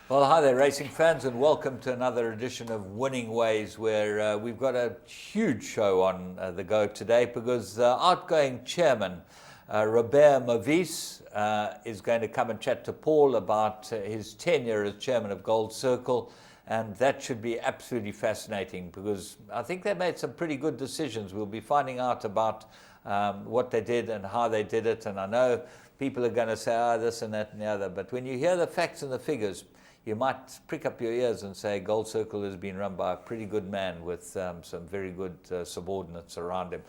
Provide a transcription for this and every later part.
Well, hi there, racing fans, and welcome to another edition of Winning Ways, where we've got a huge show on the go today because outgoing chairman Robert Mavis is going to come and chat to Paul about his tenure as chairman of Gold Circle, and that should be absolutely fascinating because I think they made some pretty good decisions. We'll be finding out about what they did and how they did it, and I know people are going to say, this and that and the other, but when you hear the facts and the figures, you might prick up your ears and say Gold Circle has been run by a pretty good man with some very good subordinates around him.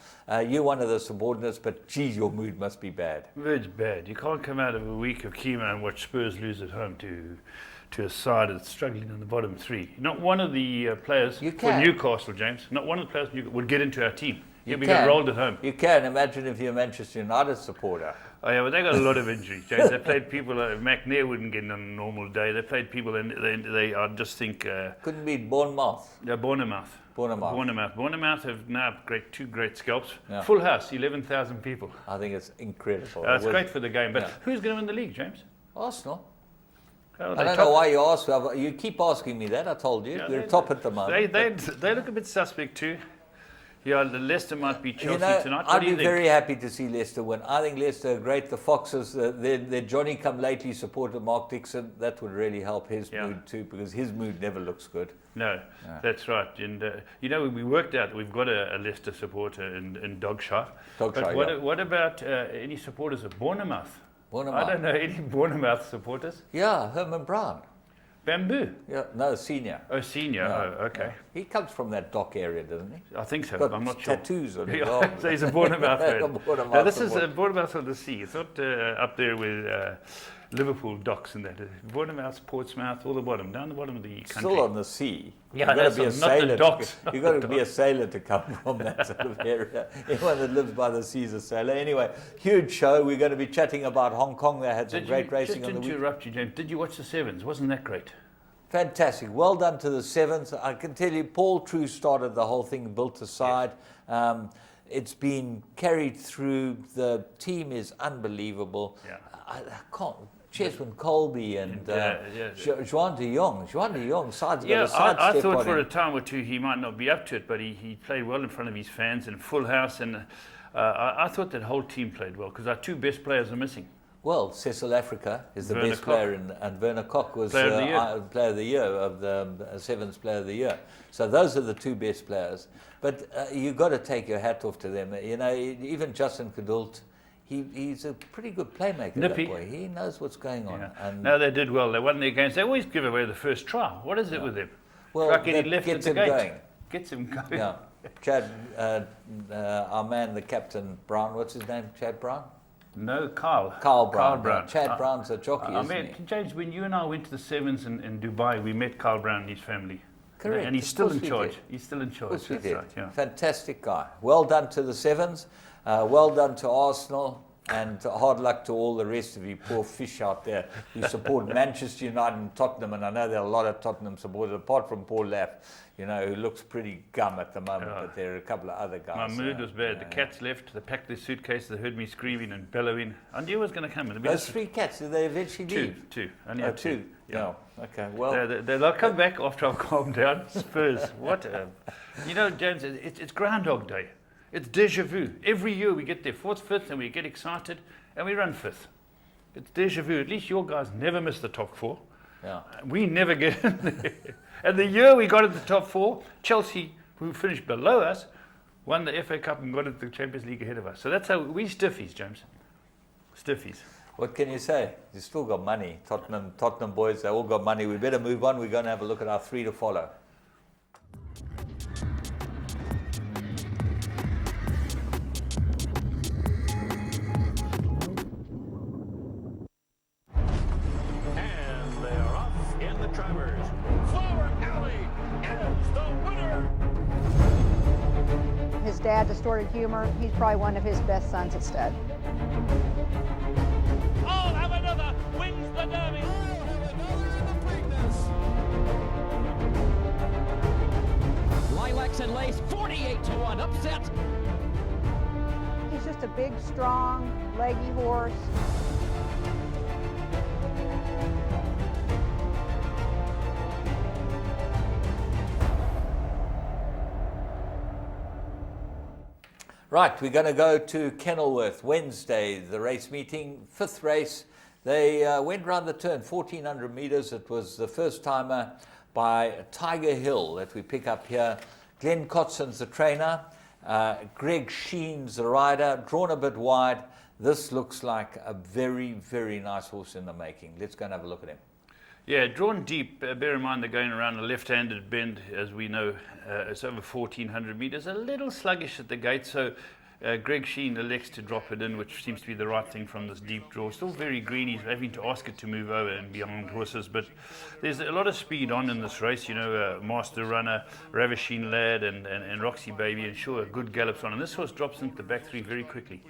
You're one of the subordinates, but geez, your mood must be bad. Mood's bad. You can't come out of a week of chemo and watch Spurs lose at home to a side that's struggling in the bottom three. Not one of the players for Newcastle, James, not one of the players would get into our team. You'd be rolled at home. You can. Imagine if you're a Manchester United supporter. Oh yeah, but they got a lot of injuries, James. They played people. McNair wouldn't get in on a normal day. They played people, and they I just think couldn't beat Bournemouth. Yeah, Bournemouth have now two great scalps. Yeah. Full house, 11,000 people. I think it's incredible. It's great for the game. But who's going to win the league, James? Arsenal. Oh, I don't know why you ask. You keep asking me that. I told you. You're top at the moment. They look a bit suspect too. Yeah, Leicester might be Chelsea tonight. I'd be very happy to see Leicester win. I think Leicester are great. The Foxes, their Johnny-come-lately supporter, Mark Dixon, that would really help his mood too, because his mood never looks good. No, that's right. And, we worked out we've got a Leicester supporter in Dogshire. But what about any supporters of Bournemouth? I don't know any Bournemouth supporters. Yeah, Herman Brown. Bamboo? Yeah, no, senior. Oh, senior. No. Oh, okay. He comes from that dock area, doesn't he? I think so. Got I'm not sure. Tattoos on his arm. So he's a Bournemouth fan. Now, this is Bournemouth on the sea. It's not up there with Liverpool docks and that. Bournemouth, Portsmouth, all the bottom, down the bottom of the country. Still on the sea. Yeah, that's not the docks. You've got to be a sailor to come from that sort of area. Anyone that lives by the sea is a sailor. Anyway, huge show. We're going to be chatting about Hong Kong. They had some great racing on the week. Just to interrupt you, James, did you watch the Sevens? Wasn't that great? Fantastic. Well done to the Sevens. I can tell you, Paul True started the whole thing, built a side. Yes. It's been carried through. The team is unbelievable. Yeah. I can't. Cheswin Colby and Juan de Jong. Juan de Jong side's got a side I step thought on for him. a time or two he might not be up to it, but he played well in front of his fans and full house. And I thought that whole team played well because our two best players are missing. Well, Cecil Africa is the best player, and Werner Koch was player of the year of the Sevens Player of the Year. So those are the two best players. But you've got to take your hat off to them. You know, even Justin Cadult, he's a pretty good playmaker. Nippy. That boy. He knows what's going on. Yeah. And no, they did well. They won their games. They always give away the first try. What is it with them? Well, that gets him going. Gets him going. Yeah. Chad, our man, the captain, Brown. What's his name? Chad Brown. No, Carl Brown. Brown. Chad Brown's a jockey, isn't he? James, when you and I went to the Sevens in Dubai, we met Carl Brown and his family. Correct. And he's still in charge. He's still in charge. That's right, yeah. Fantastic guy. Well done to the Sevens. Well done to Arsenal. And hard luck to all the rest of you poor fish out there who support Manchester United and Tottenham. And I know there are a lot of Tottenham supporters, apart from Paul Laff, who looks pretty gum at the moment, but there are a couple of other guys. My mood was bad. The cats left. They packed their suitcases. They heard me screaming and bellowing. I knew it was going to come. Those three cats, did they eventually leave? Two. Only two. Yeah. Oh, okay. Well, they'll come back after I've calmed down. Spurs. What? James, it's Groundhog Day. It's deja vu. Every year we get there 4th, 5th, and we get excited, and we run 5th. It's deja vu. At least your guys never miss the top 4. Yeah. We never get in there. And the year we got into the top 4, Chelsea, who finished below us, won the FA Cup and got into the Champions League ahead of us. So that's how we stiffies, James. Stiffies. What can you say? You still got money. Tottenham boys, they all got money. We better move on. We're going to have a look at our 3 to follow. His dad, distorted humor, he's probably one of his best sons at stud. I'll have another, wins the Derby. I'll have another in the Preakness. Lilacs and Lace, 48-1, upset. He's just a big, strong, leggy horse. Right, we're going to go to Kenilworth Wednesday, the race meeting, 5th race. They went round the turn, 1,400 metres. It was the first timer by Tiger Hill that we pick up here. Glenn Cotson's the trainer. Greg Sheen's the rider, drawn a bit wide. This looks like a very, very nice horse in the making. Let's go and have a look at him. Yeah, drawn deep. Bear in mind they're going around a left-handed bend, as we know. It's over 1,400 metres. A little sluggish at the gate, so Greg Sheen elects to drop it in, which seems to be the right thing from this deep draw. Still very green. He's having to ask it to move over and behind horses, but there's a lot of speed on in this race. You know, Master Runner, Ravishing Lad, and Roxy Baby, and sure, good gallops on. And this horse drops into the back three very quickly.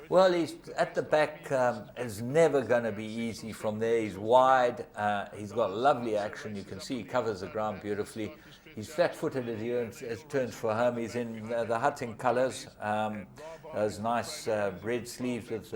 Well, he's at the back. Is never going to be easy from there. He's wide. He's got lovely action. You can see he covers the ground beautifully. He's flat-footed as he turns for home. He's in the hunting colours. Those nice red sleeves with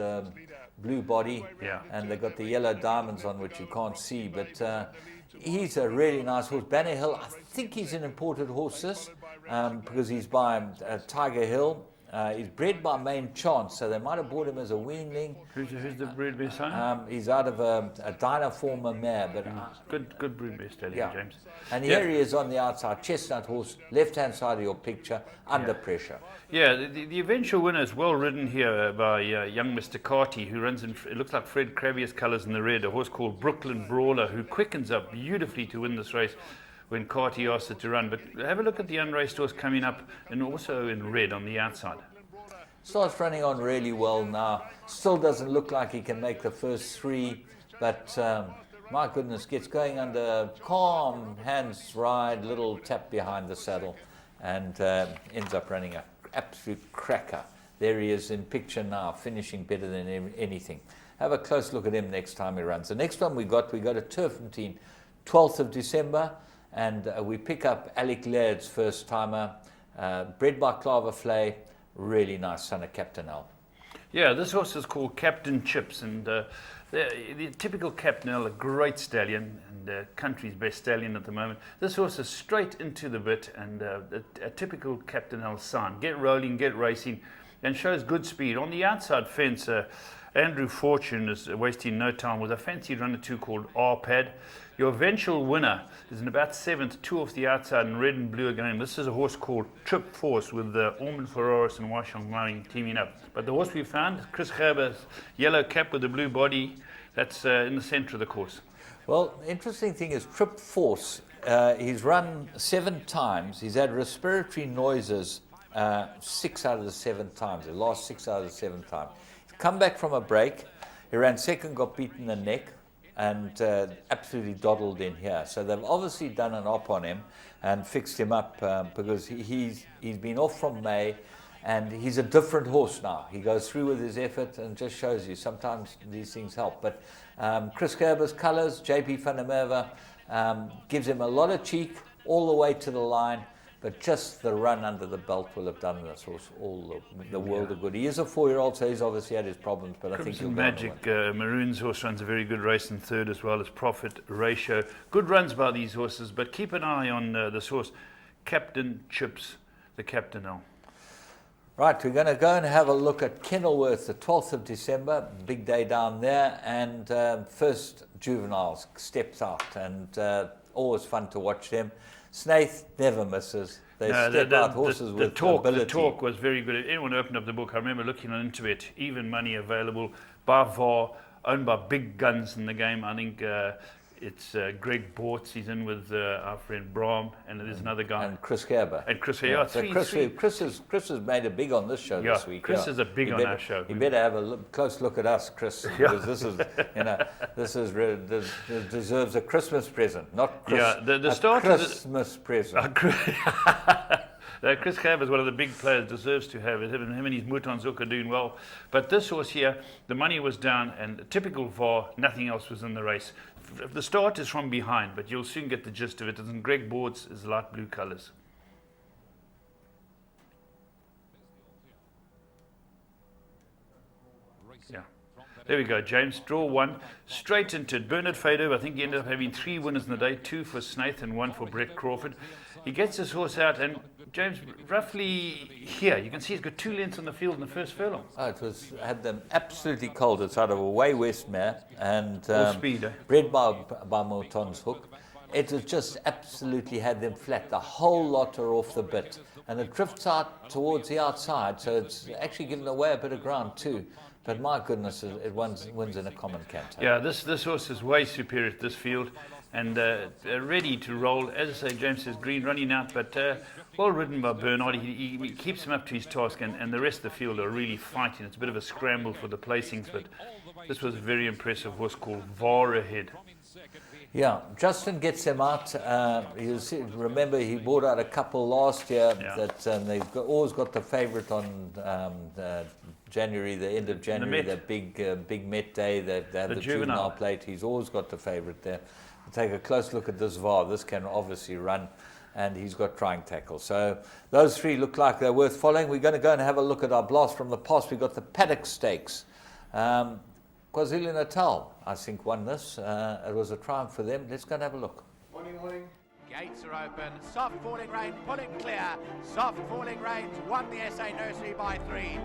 blue body. Yeah. And they've got the yellow diamonds on, which you can't see. But he's a really nice horse. Banner Hill, I think he's an imported horse, because he's by Tiger Hill. He's bred by Main Chance, so they might have bought him as a weanling. Who's the broodmare son? He's out of a Dynaformer mare, but Good broodmare stallion, yeah. James. And Yeah. here he is on the outside, chestnut horse, left-hand side of your picture, under pressure. Yeah, the eventual winner is well ridden here by young Mr. Carty, who runs in, it looks like Fred Cravier's colours in the red, a horse called Brooklyn Brawler, who quickens up beautifully to win this race when Carty asked it to run. But have a look at the unraced horse coming up, and also in red on the outside. Starts running on really well now. Still doesn't look like he can make the first three, but my goodness, gets going under calm hands ride, little tap behind the saddle, and ends up running an absolute cracker. There he is in picture now, finishing better than anything. Have a close look at him next time he runs. The next one we go to Turfentine, 12th of December, and we pick up Alec Laird's first timer, bred by Claver Flay. Really nice son of Captain L. Yeah, this horse is called Captain Chips, and the typical Captain L, a great stallion, and the country's best stallion at the moment. This horse is straight into the bit, and a typical Captain L sign. Get rolling, get racing, and shows good speed. On the outside fence, Andrew Fortune is wasting no time with a fancy runner too called R-Pad. Your eventual winner is in about 7th, 2 off the outside in red and blue again. This is a horse called Trip Force with Ormond Ferraris and Washong Murray teaming up. But the horse we found, Chris Gerber's yellow cap with the blue body, that's in the centre of the course. Well, the interesting thing is Trip Force, he's run 7 times. He's had respiratory noises 6 out of the 7 times, the last 6 out of the 7 times. He's come back from a break. He ran second, got beaten in the neck, and absolutely doddled in here. So they've obviously done an op on him and fixed him up because he's been off from May, and he's a different horse now. He goes through with his effort and just shows you sometimes these things help. But Chris Gerber's colours, JP van der Merwe, gives him a lot of cheek all the way to the line, but just the run under the belt will have done this horse all the world of good. He is a 4-year-old, so he's obviously had his problems, but I think he'll Crimson go on the Magic win. Maroon's horse runs a very good race in third, as well as Profit Ratio. Good runs by these horses, but keep an eye on this horse, Captain Chips, the Captain L. Right, we're going to go and have a look at Kenilworth, the 12th of December, big day down there, and first juveniles steps out, and always fun to watch them. Snaith never misses. They step out horses with ability. The talk was very good. Anyone who opened up the book, I remember looking into it, even money available, by VAR, owned by big guns in the game. I think it's Greg Bortz, he's in with our friend Brahm, and there's another guy. And Chris Gerber. And Chris, yeah, Yeah, so Chris has made it big on this show this week. Chris is a big on our show. You better have a close look at us, Chris, because this is, this deserves a Christmas present, not the start of Christmas present. Chris Gerber is one of the big players, deserves to have it. Him and his Mutanzook are doing well. But this horse here, the money was down, and typical VAR, nothing else was in the race. The start is from behind, but you'll soon get the gist of it. And Greg Bortz is light blue colours. Yeah. There we go, James. Draw 1. Straight into it. Bernard Fado. I think he ended up having 3 winners in the day. 2 for Snaith and 1 for Brett Crawford. He gets his horse out, and James, roughly here, you can see he's got 2 lengths on the field in the first furlong. Oh, had them absolutely cold. It's out of a way west mare and Full speed, eh? bred by Morton's hook. It was just absolutely had them flat. The whole lot are off the bit, and it drifts out towards the outside, so it's actually given away a bit of ground too. But my goodness, it wins in a common canter. Yeah, this horse is way superior to this field, and ready to roll. As I say, James says green running out, but well ridden by Bernard. He keeps him up to his task, and the rest of the field are really fighting. It's a bit of a scramble for the placings, but this was a very impressive horse called Var Ahead. Yeah, Justin gets him out. You see, remember, he bought out a couple last year that they've always got the favourite on January, the end of January, the big Met day. They have the juvenile plate. He's always got the favourite there. Take a close look at this VAR. This can obviously run, and he's got trying tackle. So those 3 look like they're worth following. We're going to go and have a look at our blast from the past. We've got the Paddock Stakes. KwaZulu-Natal, I think, won this. It was a triumph for them. Let's go and have a look. Morning. Gates are open. Soft falling rain, pull it clear. Soft falling rains won the SA Nursery by 3.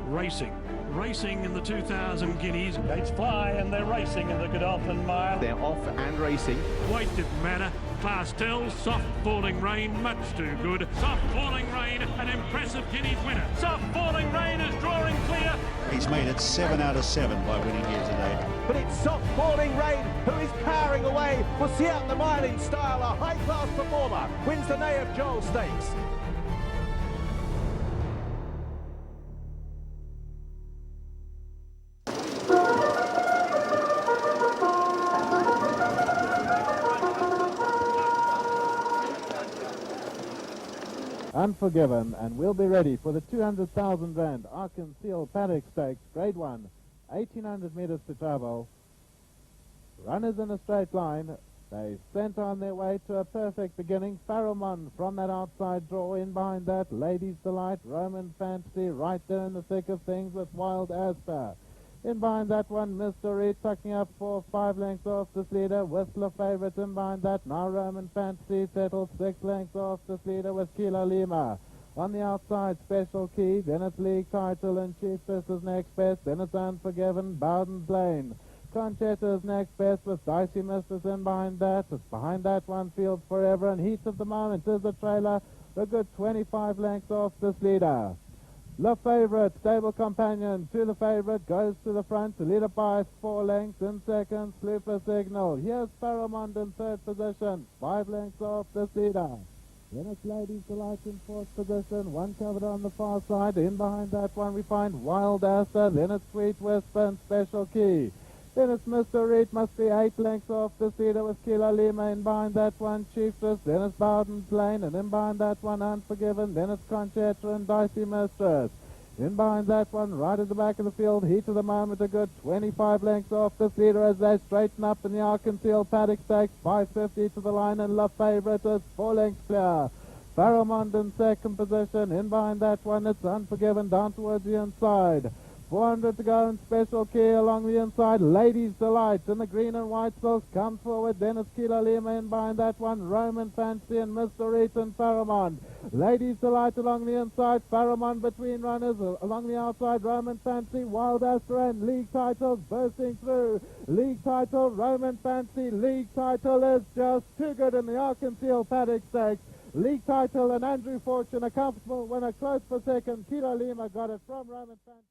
Racing in the 2,000 guineas. Gates fly and they're racing in the Godolphin Mile. They're off and racing. Weight didn't matter. Fast tells, soft falling rain, much too good. Soft falling rain, an impressive guineas winner. Soft falling rain is drawing clear. He's made it 7 out of 7 by winning here today. But it's soft falling rain who is powering away. We'll see out the mile in style. A high-class performer wins the Nay of Joel Stakes. Unforgiven, and we'll be ready for the 200,000 rand Arkansas Paddock Stakes, Grade 1, 1,800 metres to travel. Runners in a straight line. They sent on their way to a perfect beginning. Pharamond from that outside draw. In behind that, Ladies Delight, Roman Fantasy, right there in the thick of things with Wild Asper. In behind that one, Mr. Reed tucking up 4 5 lengths off this leader. Whistler favourite in behind that. Now Roman Fantasy settled 6 lengths off this leader with Kilo Lima. On the outside, Special Key. Then it's League Title and Chief Fist is next best. Then it's Unforgiven, Bowden's Lane. Conchetta is next best with Dicey Mistress in behind that. It's behind that one, Field Forever. And Heat of the Moment is the trailer. A good 25 lengths off this leader. Le Favourite, Stable Companion to the favourite, goes to the front, to lead by 4 lengths. In second, Sleeper Signal. Here's Pharamond in third position, 5 lengths off this leader. Then it's Ladies Delight in fourth position, 1 covered on the far side. In behind that one we find Wild Asper. Then it's Sweet Whisper and Special Key. Then it's Mr. Reed, must be 8 lengths off this leader with Kilo Lima. In behind that one, Chiefess. Then it's Bowden's Lane, and in behind that one, Unforgiven. Then it's Conchetta and Dicey Mistress. In behind that one, right at the back of the field, Heat of the Moment, a good 25 lengths off this leader as they straighten up in the Arkansas Paddock Stakes. 5.50 to the line, and La Favourite is 4 lengths clear. Pharamond in second position. In behind that one, it's Unforgiven down towards the inside. 400 to go, and Special Key along the inside. Ladies Delight in the green and white silks comes forward. Then it's Kilo Lima in behind that one. Roman Fantasy and Mr. Reed and Pharamond. Ladies Delight along the inside. Pharamond between runners. Along the outside, Roman Fantasy, Wild Asper and League Titles bursting through. League Title, Roman Fantasy. League Title is just too good in the Arkansas Paddock Stakes. League Title and Andrew Fortune, a comfortable winner, close for second. Kilo Lima got it from Roman Fantasy.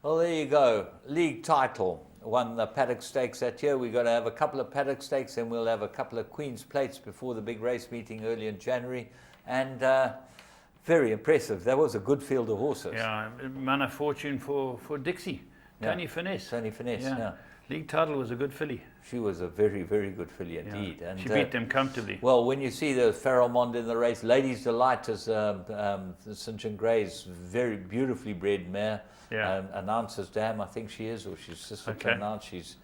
Well, there you go. League Title won the Paddock Stakes that year. We're going to have a couple of Paddock Stakes, and we'll have a couple of Queen's Plates before the big race meeting early in January. And very impressive. That was a good field of horses. Yeah, Mana Fortune for Dixie. Tony Finesse. Tony Finesse, yeah. League Title was a good filly. She was a very, very good filly indeed. Yeah. And she beat them comfortably. Well, when you see the Pharamond in the race, Ladies Delight is St. John Gray's very beautifully bred mare. Yeah. Announcer's dam, I think she is, or she's sister to announce. She's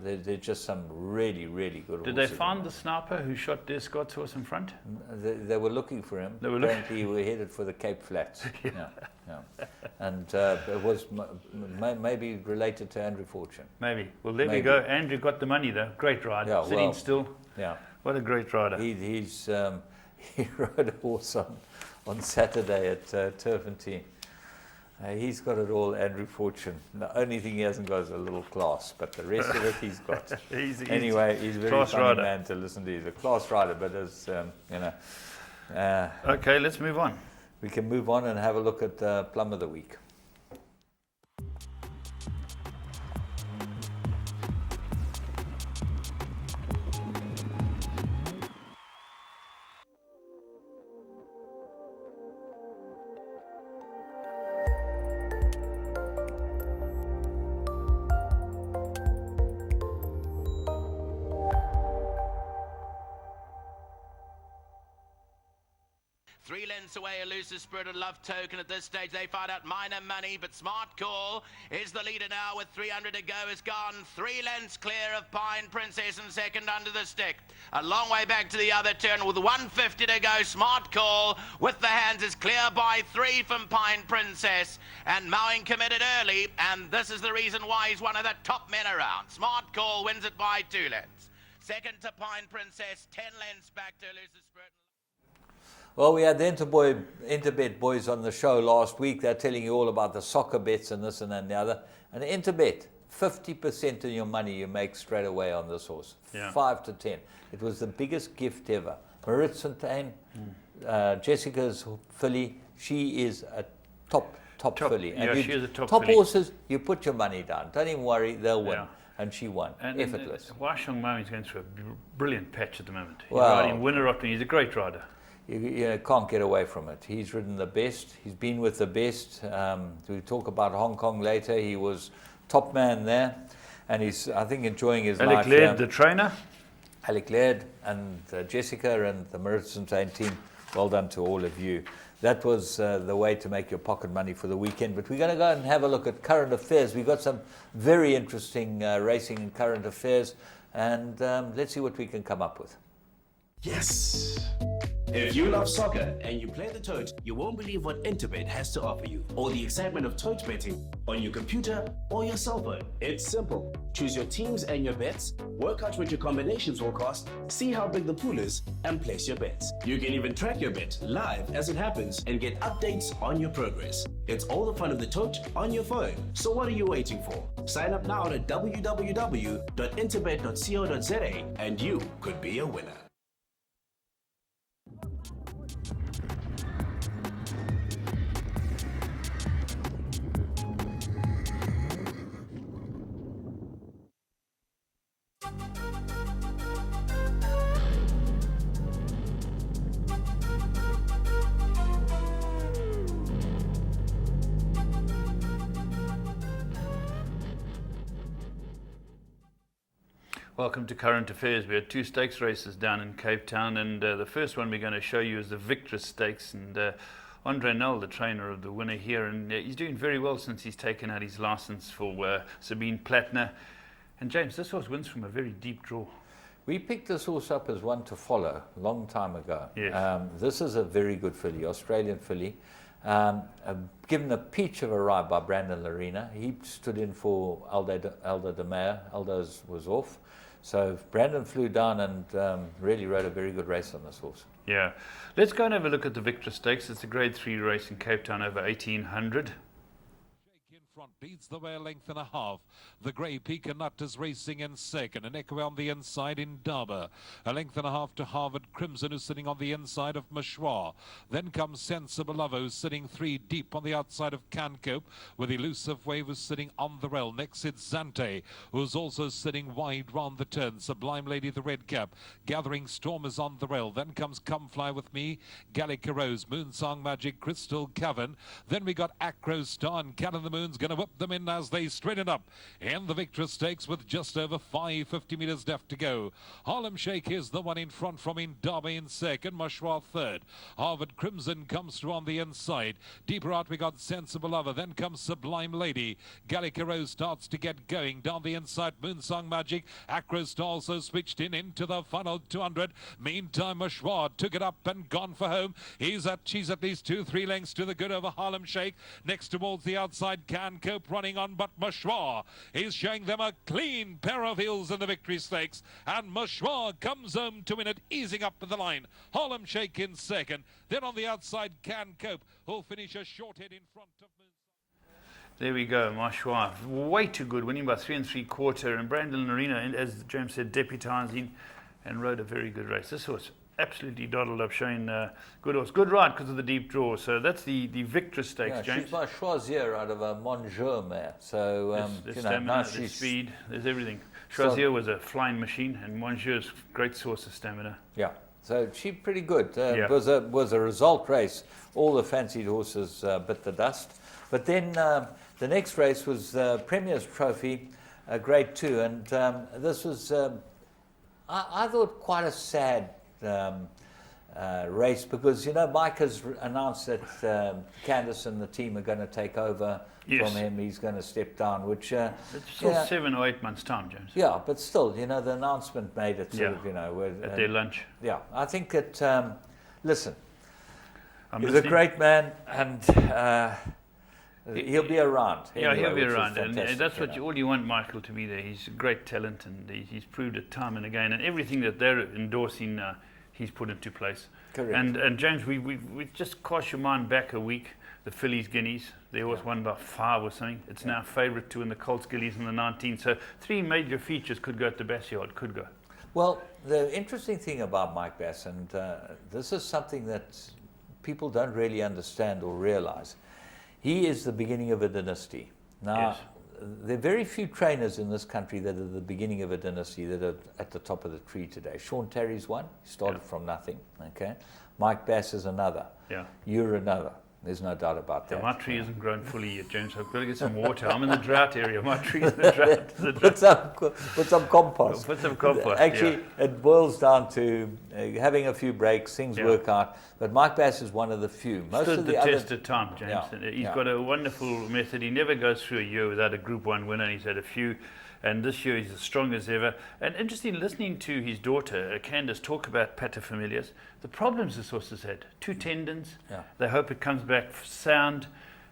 They're just some really, really good horses. Did they find the sniper who shot Des Scott's horse in front? They were looking for him. Apparently, he were headed for the Cape Flats. Yeah. And it was maybe related to Andrew Fortune. Maybe. Well, there we go. Andrew got the money, though. Great rider. Yeah, Sitting still. Yeah. What a great rider. He rode a horse on Saturday at Turpentine. He's got it all, Andrew Fortune. The only thing he hasn't got is a little class, but the rest of it he's got. Anyway, he's a very funny man to listen to. He's a class rider, but as okay, let's move on. We can move on and have a look at Plum of the Week. Three lengths away, Elusive Spirit and Love Token. At this stage, they find out Minor Money, but Smart Call is the leader now with 300 to go. Is gone 3 lengths clear of Pine Princess and second under the stick. A long way back to the other turn with 150 to go. Smart Call with the hands is clear by 3 from Pine Princess. And Mowing committed early, and this is the reason why he's one of the top men around. Smart Call wins it by 2 lengths. Second to Pine Princess, 10 lengths back to Elusive Spirit. Well, we had the Interbet boys on the show last week. They're telling you all about the soccer bets and this and that and the other. And Interbet, 50% of your money you make straight away on this horse. 5 to 10. It was the biggest gift ever. Maritzentain, Jessica's filly, she is a top filly. And she is a top filly. Horses, you put your monny down. Don't even worry, they'll win. Yeah. And she won, effortless. Washong Mao is going through a brilliant patch at the moment. He's well, riding Winnerot, and he's a great rider. You can't get away from it. He's ridden the best. He's been with the best. We'll talk about Hong Kong later. He was top man there. And he's, I think, enjoying his life. Alec Laird, the trainer. Alec Laird and Jessica and the Maritzentain team, well done to all of you. That was the way to make your pocket money for the weekend. But we're going to go and have a look at current affairs. We've got some very interesting racing and current affairs. And let's see what we can come up with. Yes! If you love soccer and you play the tote, you won't believe what Interbet has to offer you, or the excitement of tote betting on your computer or your cell phone. It's simple. Choose your teams and your bets, work out what your combinations will cost, see how big the pool is, and place your bets. You can even track your bet live as it happens and get updates on your progress. It's all the fun of the tote on your phone. So what are you waiting for? Sign up now at www.interbet.co.za and you could be a winner. Welcome to Current Affairs. We had 2 stakes races down in Cape Town, and the first one we're going to show you is the Victress Stakes. And Andre Null, the trainer of the winner here, and he's doing very well since he's taken out his license for Sabine Plattner. And James, this horse wins from a very deep draw. We picked this horse up as one to follow a long time ago. Yes. This is a very good filly, Australian filly. Given a peach of a ride by Brandon Larena. He stood in for Elder de Meyer. Elder's was off. So Brandon flew down and really rode a very good race on this horse. Yeah. Let's go and have a look at the Victress Stakes. It's a Grade 3 race in Cape Town over 1800. Leads the way a length and a half. The grey Pika Nut is racing in second. An echo on the inside in Darber. A length and a half to Harvard Crimson, who's sitting on the inside of Machua. Then comes Sensible Love, who's sitting 3 deep on the outside of Cancope, with Elusive Wave, who's sitting on the rail. Next it's Zante, who's also sitting wide round the turn. Sublime Lady, the red cap. Gathering Storm is on the rail. Then comes Come Fly With Me, Gallica Rose, Moonsong Magic, Crystal Cavern. Then we got Acro Star, and Cat in the Moon's going to whip them in as they straighten up in the Victor Stakes with just over 550 metres left to go. Harlem Shake is the one in front from Indaba in second, Mashwa third. Harvard Crimson comes through on the inside. Deeper out we got Sensible Lover, then comes Sublime Lady. Gallica Rose starts to get going down the inside. Moonsong Magic, Acrost also switched into the final 200. Meantime Mashwa took it up and gone for home. She's at least 2-3 lengths to the good over Harlem Shake. Next towards the outside, Can Cope running on, but Mashwa is showing them a clean pair of heels in the Victory Stakes, and Mashwa comes home to win it, easing up the line. Harlem Shake in second, then on the outside Can Cope, who'll finish a short head in front of Moonsong. There we go, Mashwa, way too good, winning by 3 3/4, and Brandon Arena, as James said, deputising and rode a very good race. This horse absolutely doddled up, showing good horse, good ride because of the deep draw. So that's the Victor Stakes, yeah, James. she's by Choisier out of a Monjeur mare. So there's stamina, there's speed, there's everything. Choisier was a flying machine, and Monjeur's great source of stamina. Yeah, so she's pretty good. Yeah. It was a result race. All the fancied horses bit the dust. But then the next race was Premier's Trophy, Grade 2, and this was, I thought, quite a sad race, because Mike has announced that Candice and the team are going to take over from him. He's going to step down, which it's still 7 or 8 months' time, James. Yeah, but still, the announcement made it sort of, at their lunch. Yeah, I think that listen, I'm he's listening. a great man, and he'll be around. Yeah, anyway, he'll be which is around, and fantastic, that's what all you want Michael to be there. He's a great talent, and he's proved it time and again. And everything that they're endorsing, he's put into place. Correct. And James, we just cast your mind back a week. The Fillies Guineas, there was one by 5 or something. It's now favourite 2 in the Colts Gillies in the 19. So 3 major features could go at the Bassiard, could go. Well, the interesting thing about Mike Bass, and this is something that people don't really understand or realise, he is the beginning of a dynasty. Now, there are very few trainers in this country that are the beginning of a dynasty, that are at the top of the tree today. Sean Terry's one. He started from nothing. Okay, Mike Bass is another. Yeah. You're another. There's no doubt about that. My tree isn't grown fully yet, James. I've got to get some water. I'm in the drought area. My tree's in the drought. Put some compost. Put some compost. Actually, it boils down to having a few breaks. Things work out. But Mike Bass is one of the few. Most Stood of the test of time, James. Yeah. He's got a wonderful method. He never goes through a year without a Group 1 winner. He's had a few. And this year he's as strong as ever. And interesting, listening to his daughter, Candice, talk about paterfamilias, the problems this horse has had. 2 tendons. Yeah. They hope it comes back sound.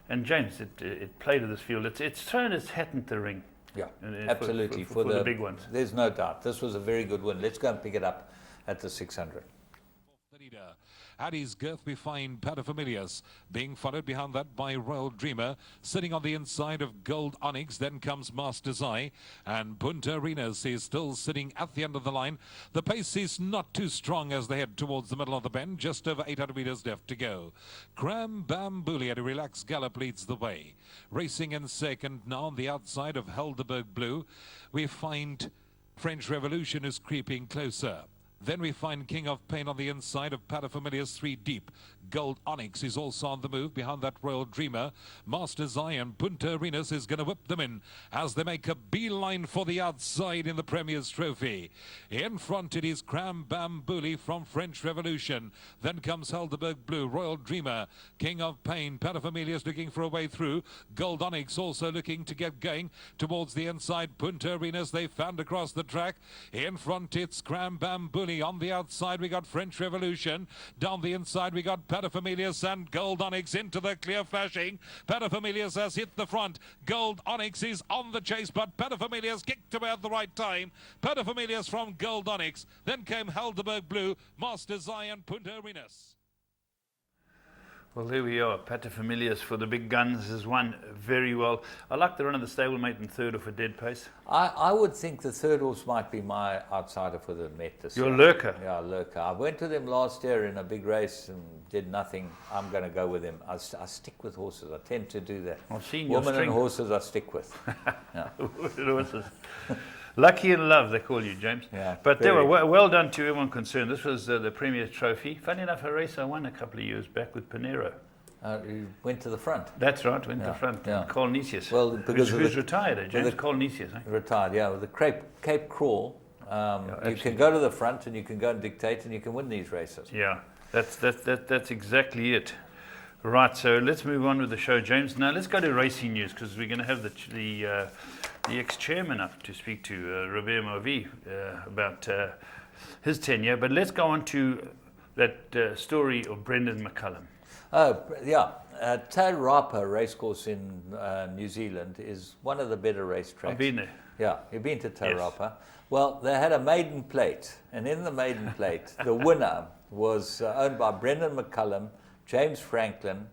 And James, it played with this field. It's thrown its hat into the ring. Yeah, absolutely. For the big ones. There's no doubt. This was a very good win. Let's go and pick it up at the 600. At his girth we find Paterfamilias, being followed behind that by Royal Dreamer. Sitting on the inside of Gold Onyx, then comes Master's Eye, and Punta Arenas is still sitting at the end of the line. The pace is not too strong as they head towards the middle of the bend, just over 800 metres left to go. Cram Bam Booley at a relaxed gallop leads the way. Racing in second now on the outside of Helderberg Blue, we find French Revolution is creeping closer. Then we find King of Pain on the inside of Paterfamilias 3 deep. Gold Onyx is also on the move behind that Royal Dreamer. Master Zion, Punta Arenas is going to whip them in as they make a beeline for the outside in the Premier's Trophy. In front it is Cram Bam Booley from French Revolution. Then comes Helderberg Blue, Royal Dreamer, King of Pain. Paterfamilias looking for a way through. Gold Onyx also looking to get going towards the inside. Punta Arenas they found across the track. In front it's Cram Bam Booley. On the outside we got French Revolution. Down the inside we got Paterfamilias and Gold Onyx into the clear flashing. Paterfamilias has hit the front. Gold Onyx is on the chase, but Paterfamilias kicked away at the right time. Paterfamilias from Gold Onyx. Then came Helderberg Blue, Master Zion, Punta Arenas. Well, there we are. Paterfamilias for the big guns has won very well. I like the run of the stablemate in third off a dead pace. I would think the third horse might be my outsider for the Met this year. Your lurker? Yeah, lurker. I went to them last year in a big race and did nothing. I'm going to go with him. I stick with horses. I tend to do that. I've seen your Women string. and horses I stick with. Yeah. Horses. Lucky in love, they call you, James. Yeah, but they were well done to everyone concerned. This was the Premier's Trophy. Funny enough, a race I won a couple of years back with Panero. He went to the front. That's right, went to the front. Yeah. Carl Nicias. Well, because who's retired, James? Carl Nicias, eh? Retired, yeah, with the Cape Crawl. You can go to the front and you can go and dictate and you can win these races. Yeah, that's exactly it. Right, so let's move on with the show, James. Now let's go to racing news because we're going to have the ex-chairman up to speak to Robert Mavi about his tenure. But let's go on to that story of Brendan McCullum. Oh, yeah. Te Rapa racecourse in New Zealand is one of the better racetracks. I've been there. Yeah, you've been to Te Rapa. Well, they had a maiden plate, and in the maiden plate, the winner was owned by Brendan McCullum, James Franklin,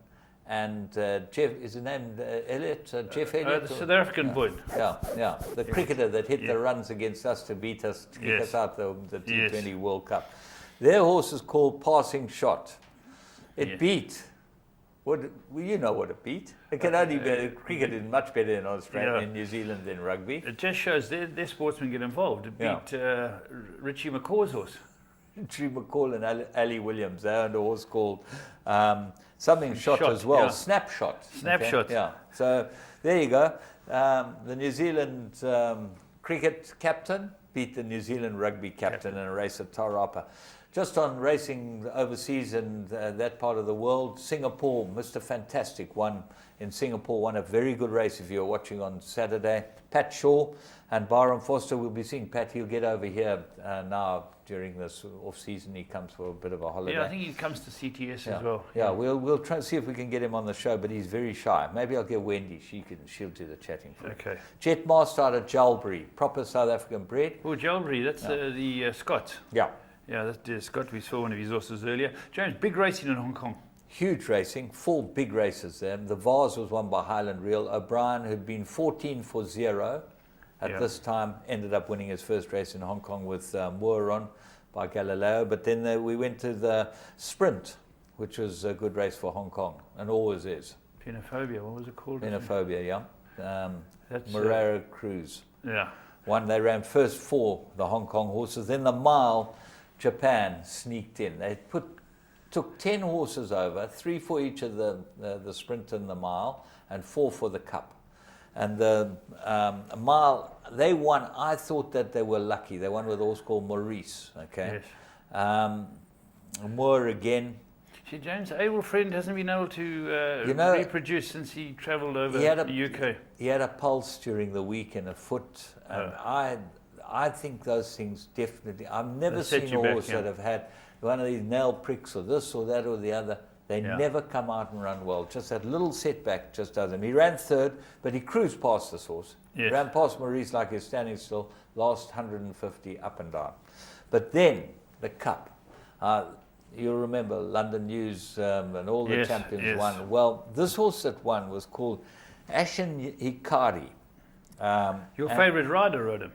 and Jeff, is his name Elliott? Jeff Elliott? The South African boy. Yeah. The cricketer that hit the runs against us to beat us, to kick us out the T20 World Cup. Their horse is called Passing Shot. It beat. You know what it beat. It can only be, cricket is much better in Australia, in New Zealand than rugby. It just shows their sportsmen get involved. It beat Richie McCaw's horse. Richie McCaw and Ali Williams. They owned a horse called something shot as well. Yeah. Snapshot. Snapshot. Okay? Yeah. So there you go. The New Zealand cricket captain beat the New Zealand rugby captain in a race at Te Rapa. Just on racing overseas and that part of the world, Singapore, Mr. Fantastic won in Singapore, won a very good race if you're watching on Saturday. Pat Shaw and Byron Foster, we'll be seeing Pat. He'll get over here now during this off-season. He comes for a bit of a holiday. Yeah, I think he comes to CTS as well. Yeah, we'll try and see if we can get him on the show, but he's very shy. Maybe I'll get Wendy. She'll do the chatting for Okay. Jet Master out of Jalbury, proper South African breed. Oh, Jalbury, that's the Scots. Yeah. Yeah, that's Scott. We saw one of his horses earlier. James, big racing in Hong Kong. Huge racing, 4 big races there. The Vase was won by Highland Reel. O'Brien, who'd been 14 for 0 at this time, ended up winning his first race in Hong Kong with Moore by Galileo. But then we went to the Sprint, which was a good race for Hong Kong, and always is. Penophobia, what was it called? Penophobia, yeah. That's Morera Cruz. Yeah. They ran first 4, the Hong Kong horses. Then the mile, Japan sneaked in. They took 10 horses over, 3 for each of the sprint and the mile, and 4 for the cup. And the mile, they won. I thought that they were lucky. They won with a horse called Maurice. Okay. Yes. Moore again. See, James, Abel Friend hasn't been able to reproduce since he travelled over the UK. He had a pulse during the week and a foot. And I think those things definitely. I've never seen a horse that have had one of these nail pricks or this or that or the other. They never come out and run well. Just that little setback just does him. He ran 3rd, but he cruised past this horse. Yes. Ran past Maurice like he's standing still, last 150 up and down. But then the Cup. You'll remember London News and all the champions won. Well, this horse that won was called Ashen Hikari. Your favourite rider rode him.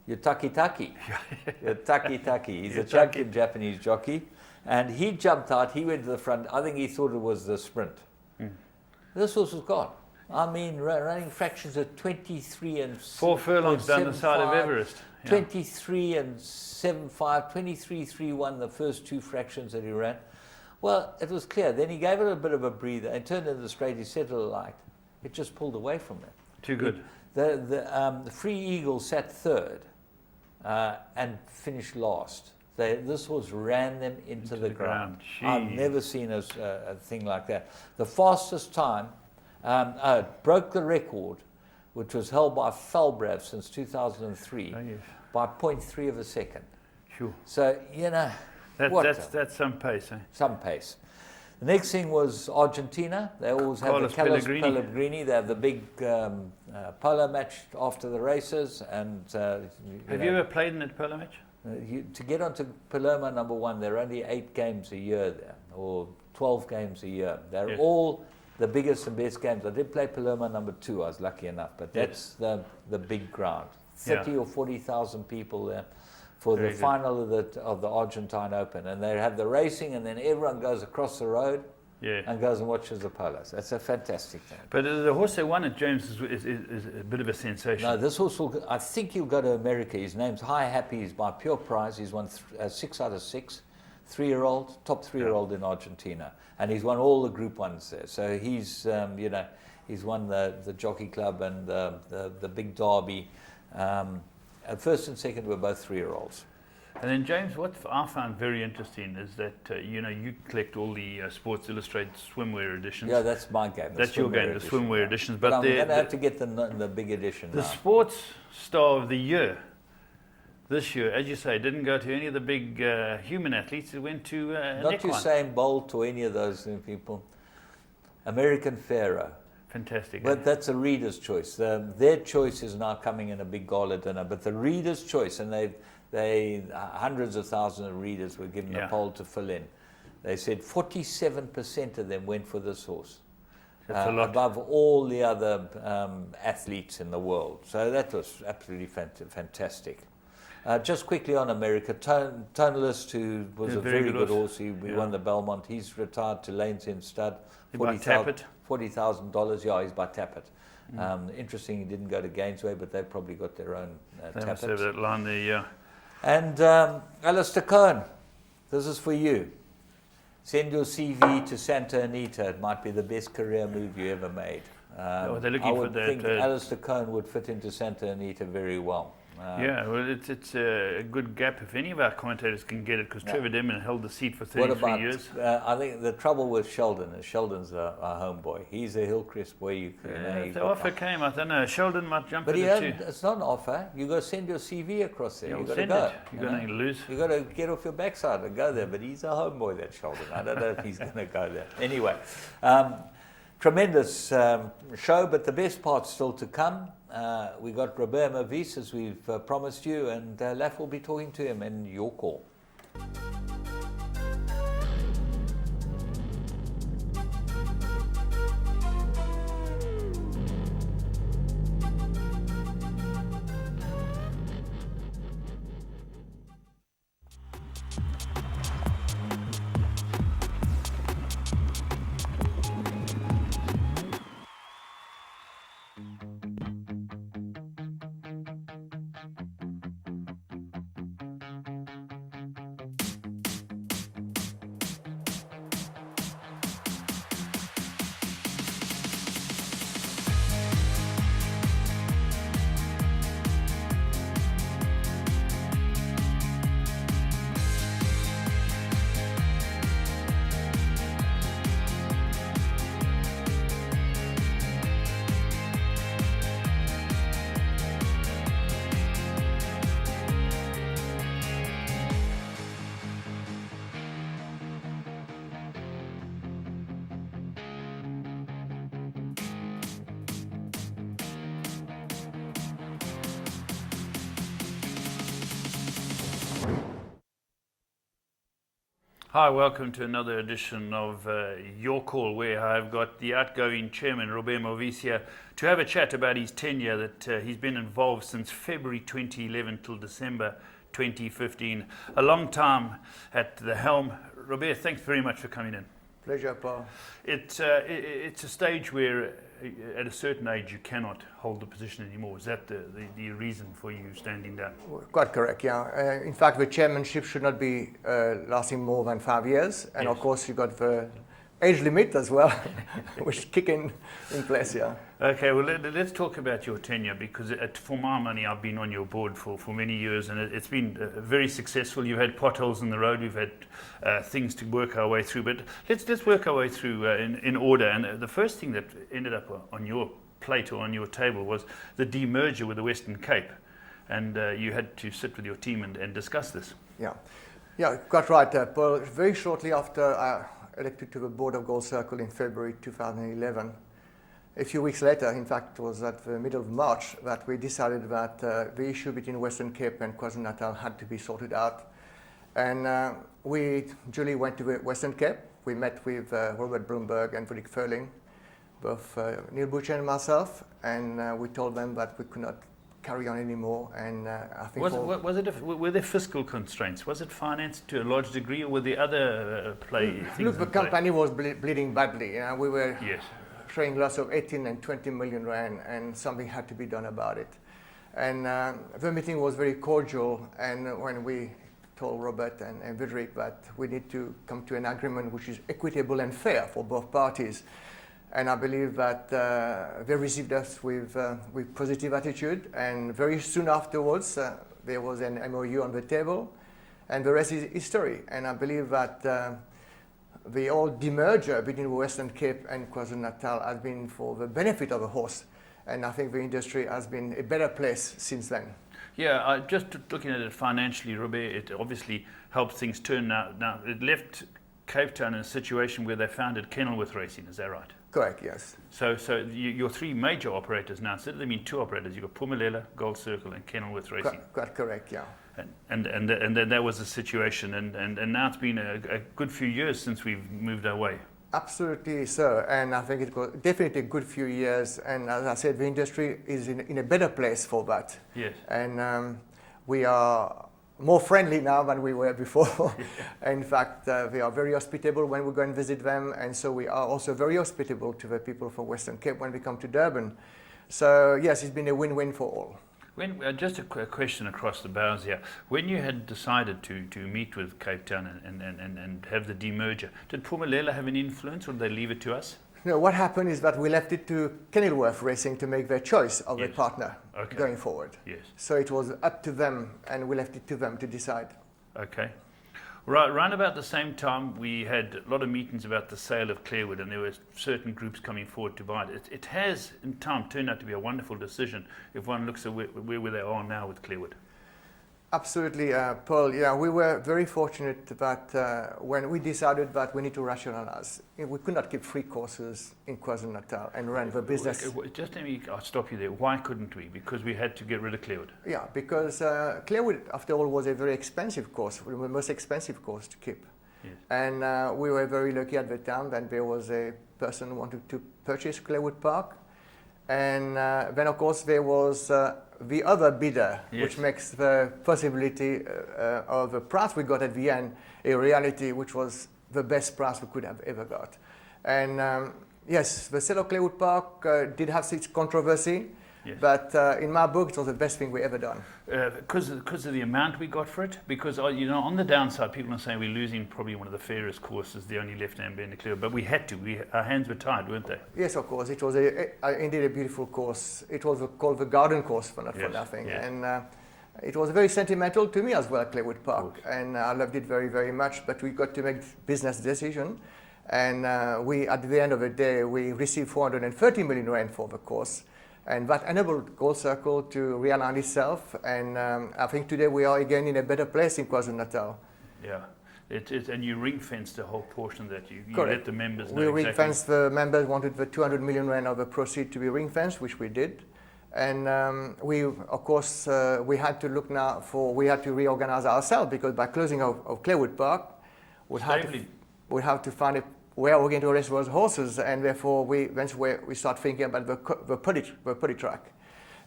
Yutaki Taki. Yutaki Taki. He's a champion Japanese jockey. And he jumped out. He went to the front. I think he thought it was the sprint. This horse was gone. I mean, running fractions of 23 and 4 furlongs down the side of Everest. 23 and 7.5, 23.31 the first 2 fractions that he ran. Well, it was clear. Then he gave it a bit of a breather and turned into the straight. He settled light. It just pulled away from him. Too good. The Free Eagle sat 3rd and finished last. This horse ran them into the ground. I've never seen a thing like that. The fastest time broke the record, which was held by Falbrav since 2003, by 0.3 of a second. Sure. So, you know, that's some pace. Eh? Some pace. The next thing was Argentina. They always have the Carlos Pellegrini. They have the big polo match after the races. And have you ever played in that polo match? To get onto Palermo number 1, there are only 8 games a year there, or 12 games a year. They're all the biggest and best games. I did play Palermo number 2. I was lucky enough, but that's the big ground. 30 or 40,000 people there for the final of the Argentine Open, and they have the racing, and then everyone goes across the road and goes and watches the polos. That's a fantastic thing. But the horse they won at James is a bit of a sensation. No, this horse I think he'll go to America. His name's High Happy. He's by Pure Prize. He's won 6 out of 6. 3-year-old, top 3-year-old in Argentina, and he's won all the Group 1s there. So he's, he's won the Jockey Club and the Big Derby. First and second were both 3-year-olds. And then, James, what I found very interesting is that, you collect all the Sports Illustrated swimwear editions. Yeah, that's my game. That's your game, the swimwear editions. But I'm going to have to get the big edition The now. Sports Star of the Year this year, as you say, didn't go to any of the big human athletes. It went to not Usain Bolt or any of those people. American Pharaoh. Fantastic. But that's a reader's choice. Their choice is now coming in a big gala dinner, but the reader's choice, and they hundreds of thousands of readers were given a poll to fill in. They said 47% of them went for this horse. That's a lot. Above all the other athletes in the world. So that was absolutely fantastic. Just quickly on America, Tonalist, who was a very good horse, he won the Belmont. He's retired to Lanes End Stud. $40,000. Yeah, he's by Tappet. Interesting, he didn't go to Gainesway, but they've probably got their own They must have that line there, yeah. And Alistair Cohen, this is for you. Send your CV to Santa Anita. It might be the best career move you ever made. They're looking I would for that, think Alistair Cohen would fit into Santa Anita very well. Yeah, well, it's a good gap if any of our commentators can get it, because Trevor Denman held the seat for 33 years. I think the trouble with Sheldon is Sheldon's a homeboy. He's a Hillcrest boy. If the offer came, I don't know, Sheldon might jump but at it too. It's not an offer. You got to send your CV across there. You got to go. You got nothing to lose. You got to get off your backside and go there. But he's a homeboy, that Sheldon. I don't know if he's going to go there. Anyway, tremendous show, but the best part's still to come. We got Robert Mavis, as we've promised you, and Laf will be talking to him in your call. Hi, welcome to another edition of Your Call, where I've got the outgoing chairman, Robert Mavis, here to have a chat about his tenure that he's been involved since February 2011 till December 2015. A long time at the helm. Robert, thanks very much for coming in. Pleasure, Paul. It's a stage where at a certain age you cannot hold the position anymore. Is that the reason for you standing down? Quite correct, yeah. In fact, the chairmanship should not be lasting more than 5 years. And of course, you got the age limit as well, which kick in place, yeah. Okay, well, let's talk about your tenure, because for my money, I've been on your board for many years, and it's been very successful. You've had potholes in the road, we've had things to work our way through, but let's work our way through in order. And the first thing that ended up on your plate or on your table was the demerger with the Western Cape, and you had to sit with your team and discuss this. Yeah, quite right, Paul. Very shortly after I elected to the board of Gold Circle in February 2011, a few weeks later, in fact, it was at the middle of March, that we decided that the issue between Western Cape and KwaZulu-Natal had to be sorted out. And we duly went to Western Cape. We met with Robert Bloomberg and Frederick Furling, both Neil Butcher and myself, and we told them that we could not carry on anymore. And I think were there fiscal constraints? Was it financed to a large degree, or were there other things? Look, the company was bleeding badly. We were showing loss of 18 and 20 million rand, and something had to be done about it. And the meeting was very cordial, and when we told Robert and Vidrik that we need to come to an agreement which is equitable and fair for both parties. And I believe that they received us with positive attitude, and very soon afterwards there was an MOU on the table, and the rest is history. And I believe that the old demerger between Western Cape and KwaZulu-Natal has been for the benefit of the horse, and I think the industry has been a better place since then. Yeah, just looking at it financially, Robert, it obviously helped things turn now. Now, it left Cape Town in a situation where they founded Kenilworth Racing, is that right? Correct, yes. So your three major operators now, instead of them being two operators, you've got Phumelela, Gold Circle and Kenilworth Racing. Quite correct, yeah. And then that was the situation, and now it's been a good few years since we've moved our way. Absolutely, sir, and I think it was definitely a good few years, and as I said, the industry is in a better place for that. Yes. And we are more friendly now than we were before. In fact, they are very hospitable when we go and visit them, and so we are also very hospitable to the people from Western Cape when we come to Durban. So yes, it's been a win-win for all. When, just a question across the bows here. When you had decided to meet with Cape Town and have the demerger, did Phumelela have any influence, or did they leave it to us? No, what happened is that we left it to Kenilworth Racing to make their choice of Yes. a partner going forward. Yes. So it was up to them, and we left it to them to decide. Okay. Right, around about the same time, we had a lot of meetings about the sale of Clearwood, and there were certain groups coming forward to buy it. It has, in time, turned out to be a wonderful decision if one looks at where they are now with Clearwood. Absolutely, Paul. Yeah, we were very fortunate that when we decided that we need to rationalize, we could not keep 3 courses in KwaZulu-Natal and run the business. Just let me stop you there. Why couldn't we? Because we had to get rid of Clearwood. Yeah, because Clearwood, after all, was a very expensive course, the most expensive course to keep. Yes. And we were very lucky at the time that there was a person who wanted to purchase Clearwood Park. And then, of course, there was the other bidder, Yes. which makes the possibility of the price we got at the end a reality, which was the best price we could have ever got. And yes, the sale of Clearwood Park did have its controversy, Yes. but in my book, it was the best thing we ever done. Because of the amount we got for it? Because, you know, on the downside, people are saying we're losing probably one of the fairest courses, the only left-hand bend in Clearwood, but we had to. Our hands were tied, weren't they? Yes, of course. It was indeed a beautiful course. It was called the Garden Course for Yes, nothing. yes. And it was very sentimental to me as well, Clearwood Park. And I loved it very, very much. But we got to make business decision. And we, at the end of the day, we received 430 million rand for the course. And that enabled Gold Circle to realign itself. And I think today we are again in a better place in KwaZulu-Natal. Yeah. And you ring-fenced the whole portion that you Correct. let the members know We exactly. ring-fenced, the members wanted the 200 million rand of the proceed to be ring-fenced, which we did. And we, of course, we had to look now we had to reorganize ourselves, because by closing of Clearwood Park, we'd have to find where we're going to race those horses, and therefore that's where we start thinking about the putty track.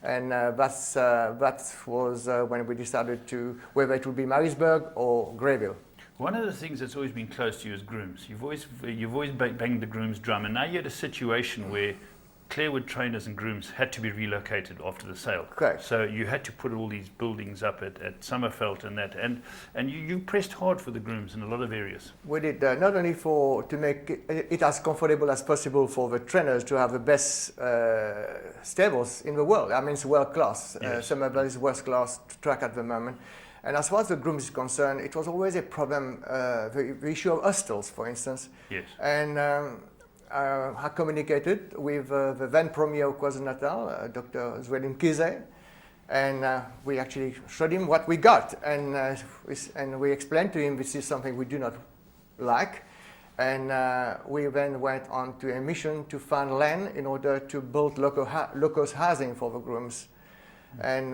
And that was when we decided whether it would be Maritzburg or Greyville. One of the things that's always been close to you is grooms. You've always banged the grooms drum, and now you're at a situation where Clearwood trainers and grooms had to be relocated after the sale. Correct. So you had to put all these buildings up at Summerfelt and that, and you pressed hard for the grooms in a lot of areas. We did not only to make it as comfortable as possible for the trainers to have the best stables in the world. I mean, it's world class. Yes. Summerfelt is world class track at the moment. And as far as the grooms is concerned, it was always a problem, the issue of hostels, for instance. Yes. And I communicated with the then Premier of KwaZulu-Natal, Dr. Zweli Mkhize, and we actually showed him what we got. And we explained to him this is something we do not like. And we then went on to a mission to find land in order to build local housing for the grooms. And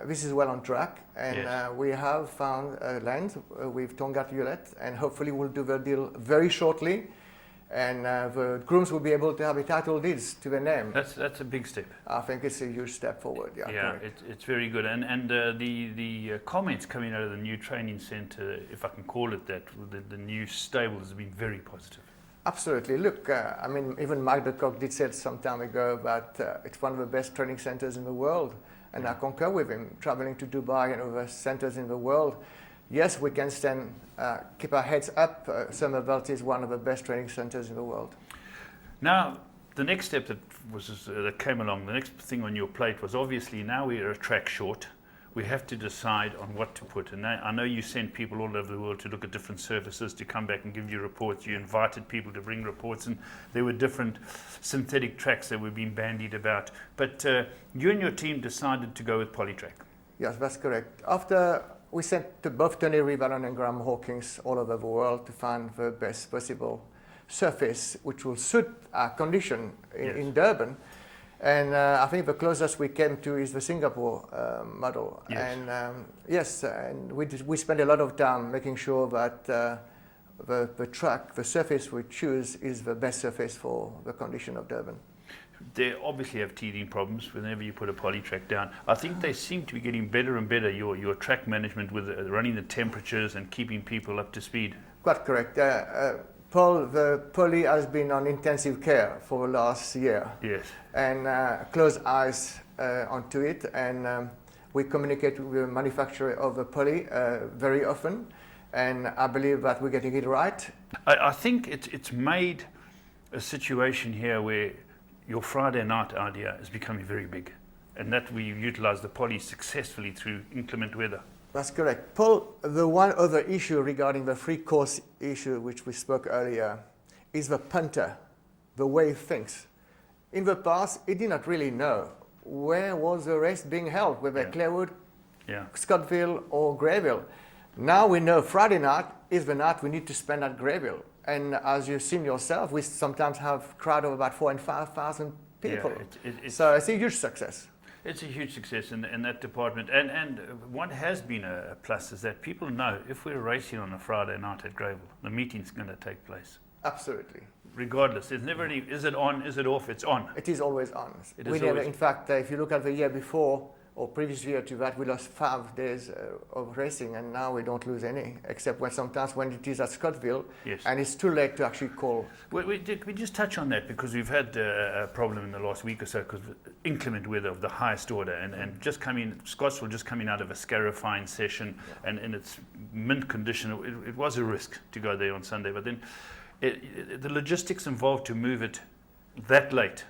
this is well on track, and Yes. we have found land with Tongaat Hewlett, and hopefully we'll do the deal very shortly, and the grooms will be able to have a title deeds to their name. That's a big step. I think it's a huge step forward. Yeah, it's very good. And the comments coming out of the new training centre, if I can call it that, the new stables have been very positive. Absolutely. Look, I mean, even Mike de Kock did say some time ago that it's one of the best training centres in the world. And I concur with him. Traveling to Dubai and other centres in the world, yes, we can stand, keep our heads up. Somerville is one of the best training centers in the world. Now, the next step that came along, the next thing on your plate was obviously now we're a track short. We have to decide on what to put. And I know you sent people all over the world to look at different surfaces to come back and give you reports. You invited people to bring reports, and there were different synthetic tracks that were being bandied about. But you and your team decided to go with Polytrack. Yes, that's correct. After we sent to both Tony Rivalon and Graham Hawkins all over the world to find the best possible surface which will suit our condition in Durban. And I think the closest we came to is the Singapore model. Yes. And yes, and we spent a lot of time making sure that the track, the surface we choose is the best surface for the condition of Durban. They obviously have teething problems whenever you put a Polytrack down. I think they seem to be getting better and better, your track management with running the temperatures and keeping people up to speed. Quite correct. Paul, the Poly has been on intensive care for the last year. Yes. And close eyes onto it. And we communicate with the manufacturer of the Poly very often. And I believe that we're getting it right. I think it's made a situation here where your Friday night idea is becoming very big, and that we utilize the Poly successfully through inclement weather. That's correct. Paul, the one other issue regarding the free course issue, which we spoke earlier, is the punter, the way he thinks. In the past, he did not really know where was the race being held, whether Clarewood, Scottville, or Greyville. Now we know Friday night is the night we need to spend at Greyville. And as you've seen yourself, we sometimes have a crowd of about 4,000 and 5,000 people. So it's a huge success. It's a huge success in that department. And what has been a plus is that people know if we're racing on a Friday night at Greyville, the meeting's going to take place. Absolutely. Regardless, there's never any, is it on, is it off, it's on. It is always on. It is always. In fact, if you look at the year before, or previous year to that, we lost 5 days of racing, and now we don't lose any, except when sometimes when it is at Scottville, and it's too late to actually call. We just touch on that because we've had a problem in the last week or so because of inclement weather of the highest order, and just Scottsville just coming out of a scarifying session, and in its mint condition, it was a risk to go there on Sunday, but then the logistics involved to move it that late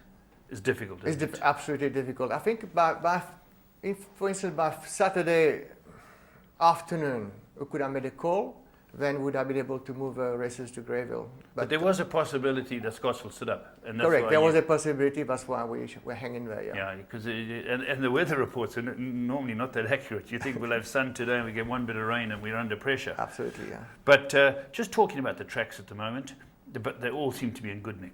is difficult. It's absolutely difficult. I think for instance, by Saturday afternoon, we could have made a call, then we would have been able to move races to Greyville. But there was a possibility that Scottsville stood up. And that's correct, there was a possibility, that's why we're hanging there. Yeah, because and the weather reports are normally not that accurate. You think we'll have sun today and we get one bit of rain and we're under pressure. Absolutely, yeah. But just talking about the tracks at the moment, but they all seem to be in good nick.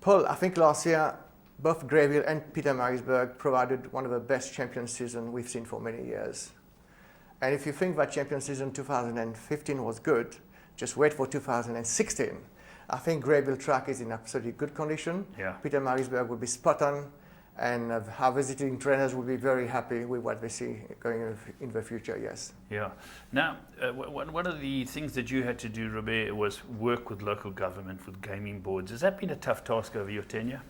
Paul, I think last year, both Greyville and Pietermaritzburg provided one of the best champion seasons we've seen for many years. And if you think that champion season 2015 was good, just wait for 2016. I think Greyville track is in absolutely good condition. Yeah. Pietermaritzburg will be spot on, and our visiting trainers will be very happy with what they see going in the future, yes. Yeah. Now, one of the things that you had to do, Robert, was work with local government, with gaming boards. Has that been a tough task over your tenure?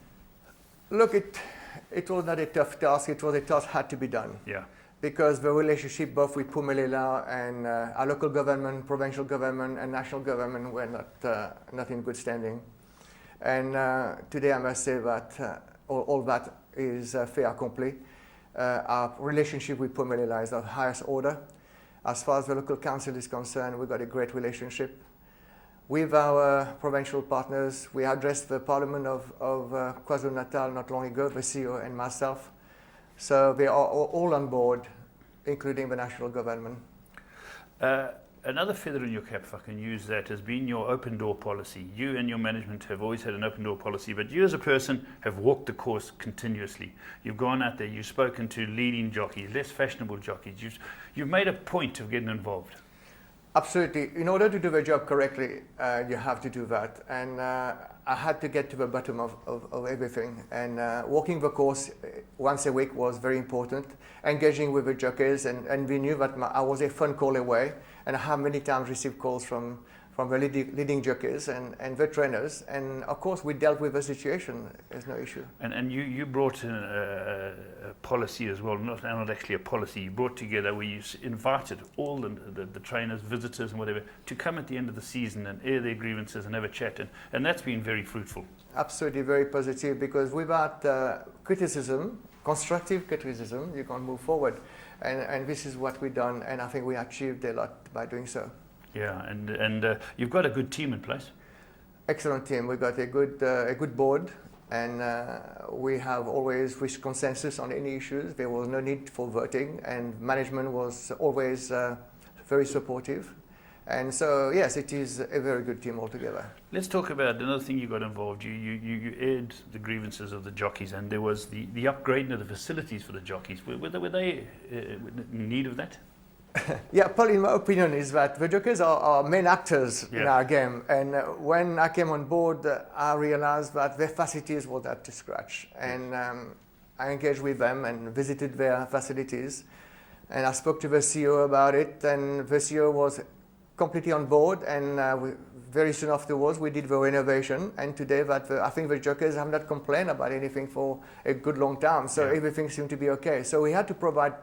Look, it was not a tough task. It was a task that had to be done. Yeah. Because the relationship both with Pumelela and our local government, provincial government, and national government were not in good standing. And today I must say that all that is fait accompli. Our relationship with Pumelela is of highest order. As far as the local council is concerned, we've got a great relationship. With our provincial partners, we addressed the Parliament of KwaZulu-Natal not long ago, the CEO and myself. So they are all on board, including the national government. Another feather in your cap, if I can use that, has been your open door policy. You and your management have always had an open door policy, but you as a person have walked the course continuously. You've gone out there, you've spoken to leading jockeys, less fashionable jockeys. You've made a point of getting involved. Absolutely. In order to do the job correctly, you have to do that. And I had to get to the bottom of everything. And walking the course once a week was very important. Engaging with the jockeys, and we knew that I was a phone call away. And I have many times received calls from from the leading jockeys and the trainers. And of course, we dealt with the situation. There's no issue. And you brought in a policy as well, not actually a policy. You brought together where you invited all the trainers, visitors, and whatever to come at the end of the season and air their grievances and have a chat. And that's been very fruitful. Absolutely, very positive, because without criticism, constructive criticism, you can't move forward. And this is what we've done, and I think we achieved a lot by doing so. Yeah, and you've got a good team in place. Excellent team. We've got a good board, and we have always reached consensus on any issues. There was no need for voting, and management was always very supportive. And so, yes, it is a very good team altogether. Let's talk about another thing you got involved. You aired the grievances of the jockeys, and there was the upgrading of the facilities for the jockeys. Were they in need of that? Yeah, Paul, in my opinion, is that the jockeys are main actors in our game. And when I came on board, I realized that their facilities were not to scratch. And I engaged with them and visited their facilities. And I spoke to the CEO about it, and the CEO was completely on board, and very soon afterwards we did the renovation, and today I think the jockeys have not complained about anything for a good long time, so everything seemed to be okay. So we had to provide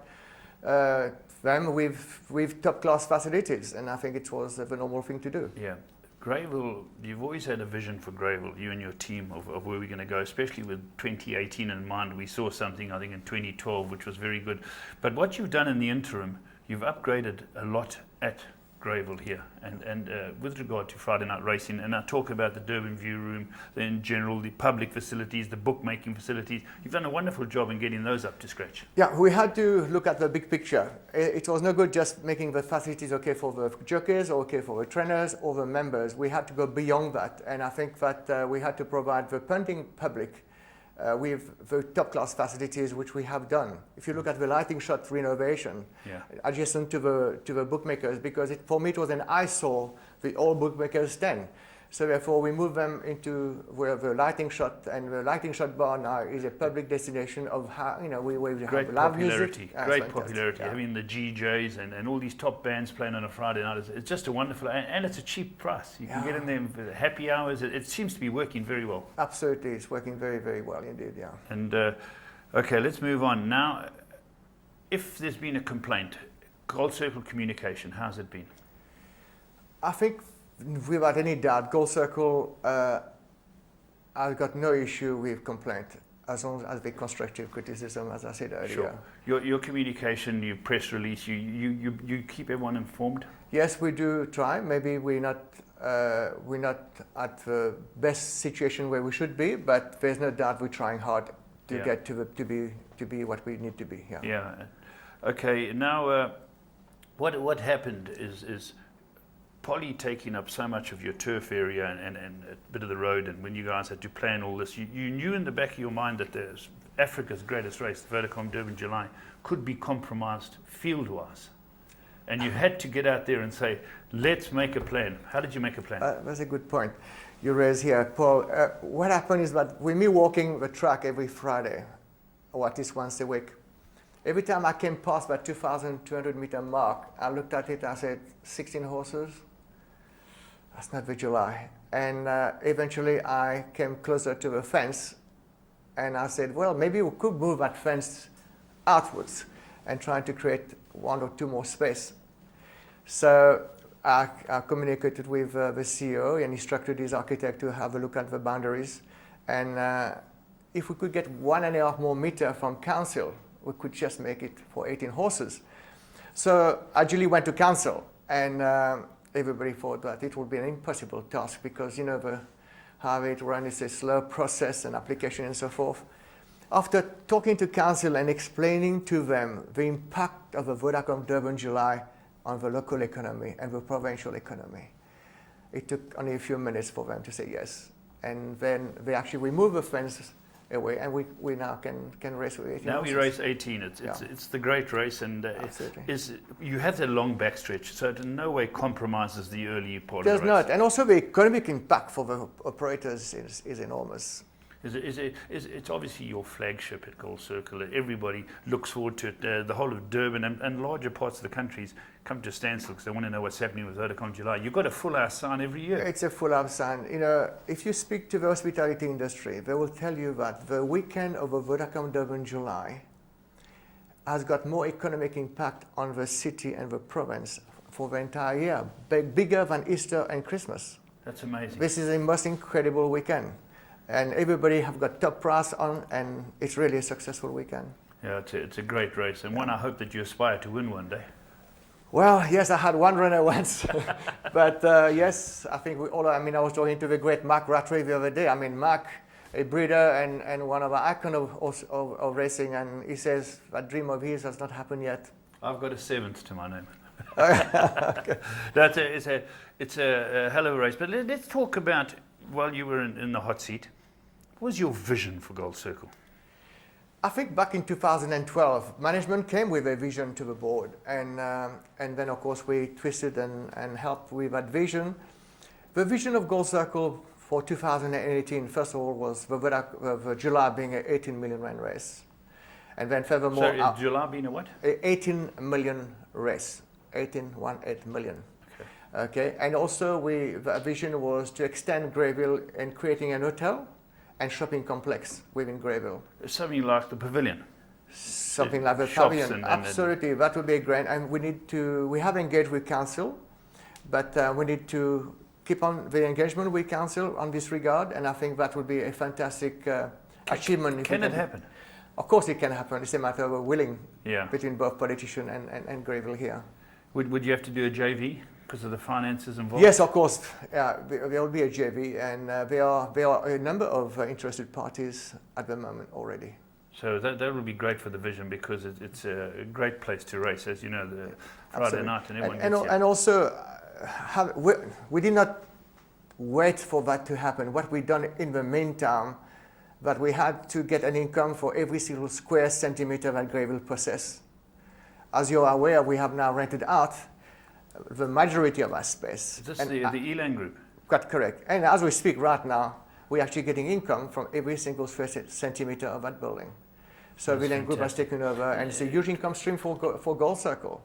them with top class facilities, and I think it was the normal thing to do. Yeah. Greyville, you've always had a vision for Greyville, you and your team, of where we're going to go, especially with 2018 in mind. We saw something, I think, in 2012, which was very good. But what you've done in the interim, you've upgraded a lot at Greyville here, and with regard to Friday night racing, and I talk about the Durban View Room, in general, the public facilities, the bookmaking facilities. You've done a wonderful job in getting those up to scratch. Yeah, we had to look at the big picture. It was no good just making the facilities okay for the jockeys or okay for the trainers or the members. We had to go beyond that, and I think that we had to provide the punting public with the top-class facilities, which we have done. If you look at the lighting shot renovation, adjacent to the bookmakers, because for me it was an eyesore, the old bookmakers stand. So therefore we moved them into where the lighting shot, and the lighting shot bar now is a public destination of how, we have live music. Great popularity. Having the GJs and all these top bands playing on a Friday night, it's just a wonderful, and it's a cheap price. You can get in there for happy hours. It seems to be working very well. Absolutely, it's working very, very well indeed, yeah. And okay, let's move on. Now, if there's been a complaint, Gold Circle communication, how's it been? I think without any doubt, Gold Circle, I've got no issue with complaint, as long as the constructive criticism, as I said earlier. Sure. Your communication, your press release, you keep everyone informed? Yes, we do try. Maybe we're not at the best situation where we should be, but there's no doubt we're trying hard to get to be what we need to be. Yeah. Yeah. Okay. Now, what happened is Polly taking up so much of your turf area and a bit of the road, and when you guys had to plan all this, you knew in the back of your mind that Africa's greatest race, the Vodacom Durban July, could be compromised field-wise. And you had to get out there and say, let's make a plan. How did you make a plan? That's a good point you raise here, Paul. What happened is that with me walking the track every Friday, or at least once a week, every time I came past that 2,200 meter mark, I looked at it and I said, 16 horses? That's not the July. And eventually I came closer to the fence, and I said, well, maybe we could move that fence outwards and try to create 1 or 2 more space. So I communicated with the CEO and instructed his architect to have a look at the boundaries. And if we could get 1.5 more meter from council, we could just make it for 18 horses. So I duly went to council, and everybody thought that it would be an impossible task, because how it runs is a slow process and application and so forth. After talking to council and explaining to them the impact of the Vodacom Durban July on the local economy and the provincial economy, it took only a few minutes for them to say yes. And then they actually removed the fence away, and we now can race with 18 Now horses. we race 18. It's the great race, and you have that long backstretch, so it in no way compromises the early part of the race. It does not, and also the economic impact for the operators is enormous. It's obviously your flagship at Gold Circle. Everybody looks forward to it. The whole of Durban and larger parts of the countries come to a standstill because they want to know what's happening with Vodacom July. You've got a full house sign every year. It's a full house sign. You know, if you speak to the hospitality industry, they will tell you that the weekend of a Vodacom Durban July has got more economic impact on the city and the province for the entire year, bigger than Easter and Christmas. That's amazing. This is a most incredible weekend. And everybody have got top price on, and it's really a successful weekend. Yeah, it's a great race, and one I hope that you aspire to win one day. Well, yes, I had one runner once, but yes, I think I was talking to the great Mark Rattray the other day. I mean, Mark, a breeder and one of the icons of racing, and he says that dream of his has not happened yet. I've got a 7th to my name. Okay. It's a hell of a race. But let's talk about, while you were in the hot seat, what was your vision for Gold Circle? I think back in 2012, management came with a vision to the board, and then of course we twisted and helped with that vision. The vision of Gold Circle for 2018, first of all, was the July being an 18 million rand race. And then furthermore... So July being a what? 18 million race, 18 million. Okay, and also the vision was to extend Greyville and creating an hotel and shopping complex within Greyville. Something like the pavilion. Something like the pavilion. Absolutely, that would be great. And we have engaged with council, but we need to keep on the engagement with council on this regard, and I think that would be a fantastic achievement. Can it happen? Of course it can happen. It's a matter of willing between both politician and Greyville here. Would you have to do a JV because of the finances involved? Yes, of course. There will be a JV, and there are a number of interested parties at the moment already. So that will be great for the vision, because it's a great place to race, as you know, the Friday night, and everyone gets here. And also, we did not wait for that to happen. What we done in the meantime, that we had to get an income for every single square centimeter that Greyville possess. As you are aware, we have now rented out the majority of our space. Is this the Elan Group? Correct. And as we speak right now, we're actually getting income from every single square centimeter of that building. So the Elan Group has taken over, and it's a huge income stream for Gold Circle.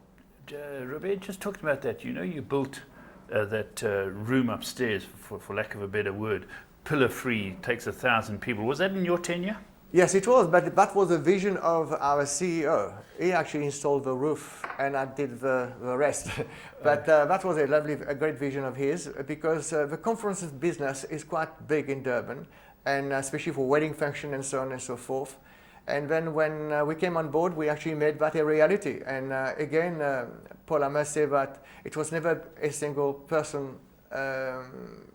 Robert just talked about that. You know, you built that room upstairs, for lack of a better word, pillar free, takes 1,000 people. Was that in your tenure? Yes, it was, but that was the vision of our CEO. He actually installed the roof, and I did the rest. But that was a great vision of his, because the conferences business is quite big in Durban, and especially for wedding function and so on and so forth. And then when we came on board, we actually made that a reality. And again, Paul, I must say that it was never a single person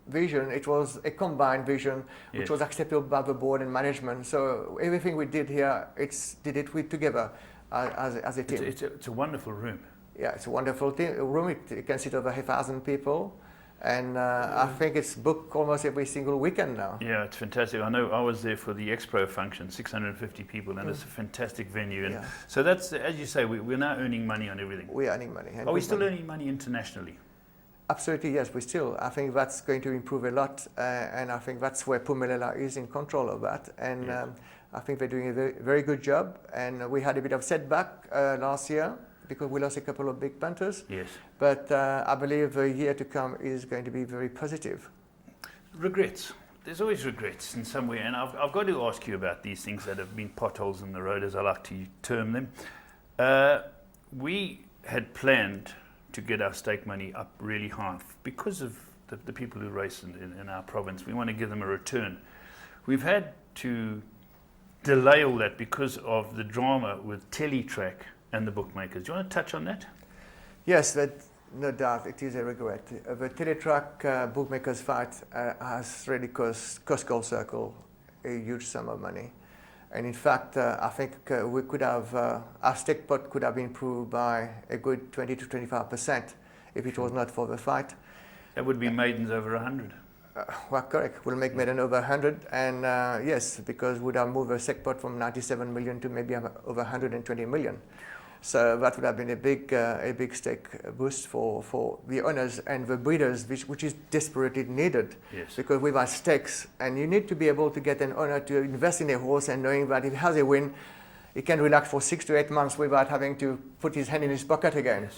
vision. It was a combined vision, which was accepted by the board and management. So everything we did here, did it together as a team. It's a wonderful room. Yeah, it's a wonderful room. It can sit over 1,000 people. And I think it's booked almost every single weekend now. Yeah, it's fantastic. I know I was there for the Expo function, 650 people, and it's a fantastic venue. And so that's, as you say, we're now earning money on everything. We're earning money. Are we still earning money internationally? Absolutely, yes, we still. I think that's going to improve a lot, and I think that's where Pumelela is in control of that. And I think they're doing a very, very good job. And we had a bit of setback last year, because we lost a couple of big punters. Yes. But I believe the year to come is going to be very positive. Regrets. There's always regrets in some way, and I've got to ask you about these things that have been potholes in the road, as I like to term them. We had planned to get our stake money up really high because of the people who race in our province. We want to give them a return. We've had to delay all that because of the drama with Teletrack and the bookmakers. Do you want to touch on that? Yes, no doubt, it is a regret. The Teletrack bookmakers fight has really cost Gold Circle a huge sum of money. And in fact, I think we could have, our stake pot could have been improved by a good 20 to 25% if it was not for the fight. That would be maidens over 100. Well, correct. We'll make maiden over 100, and yes, because we'd have moved the stake pot from 97 million to maybe over 120 million. So that would have been a big stake boost for the owners and the breeders, which is desperately needed. Yes. Because we've had stakes, and you need to be able to get an owner to invest in a horse and knowing that if he has a win, he can relax for 6 to 8 months without having to put his hand in his pocket again.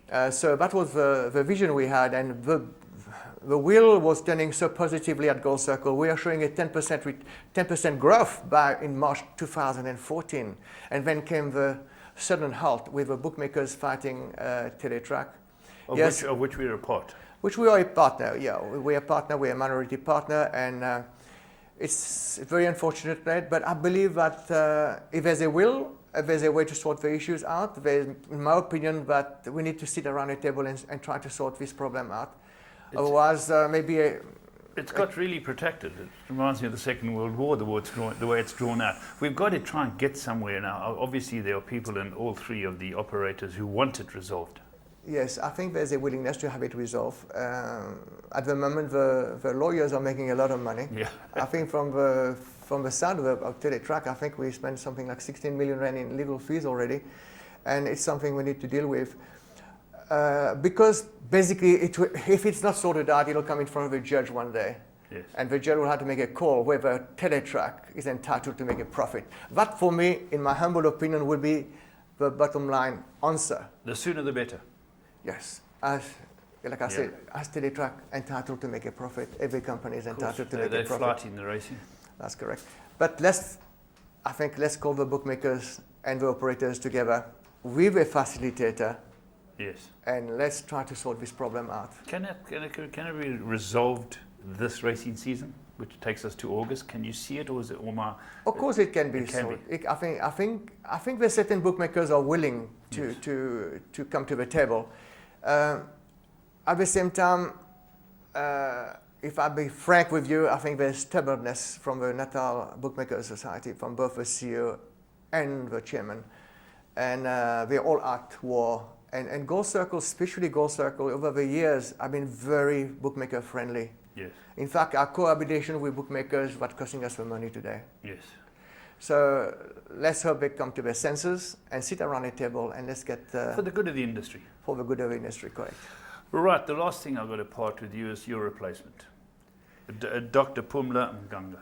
Yes. So that was the vision we had, and the wheel was turning so positively at Gold Circle. We are showing a 10% growth in March 2014, and then came the sudden halt with the bookmakers fighting Teletrack. Of which we are a part. Which we are a partner, yeah. We are a partner, we are a minority partner, and it's very unfortunate, right? But I believe that if there's a will, if there's a way to sort the issues out, there's, in my opinion, that we need to sit around a table and try to sort this problem out. Otherwise, maybe it's got really protected. It reminds me of the Second World War, the way it's drawn out. We've got to try and get somewhere now. Obviously, there are people in all three of the operators who want it resolved. Yes, I think there's a willingness to have it resolved. At the moment, the lawyers are making a lot of money. Yeah. I think from the side of Teletrack, I think we spent something like 16 million rand in legal fees already, and it's something we need to deal with. Because basically, if it's not sorted out, it'll come in front of a judge one day. Yes. And the judge will have to make a call whether Teletrack is entitled to make a profit. That, for me, in my humble opinion, would be the bottom line answer. The sooner the better. Yes. Like I said, as Teletrack entitled to make a profit, every company is entitled to make a profit. They're flighting the racing. That's correct. But let's call the bookmakers and the operators together with a facilitator. Yes. And let's try to sort this problem out. Can it be resolved this racing season, which takes us to August? Can you see it, or is it all my? Of course, it can be solved. I think the certain bookmakers are willing to come to the table. At the same time, if I be frank with you, I think there's stubbornness from the Natal Bookmakers Society, from both the CEO and the chairman, and they're all at war. And Gold Circle, especially Gold Circle, over the years, have been very bookmaker friendly. Yes. In fact, our cohabitation with bookmakers is what's costing us the money today. Yes. So let's hope they come to their senses and sit around a table and let's get... for the good of the industry. For the good of the industry, correct. Right, the last thing I've got to part with you is your replacement. Dr. Pumla Mganga.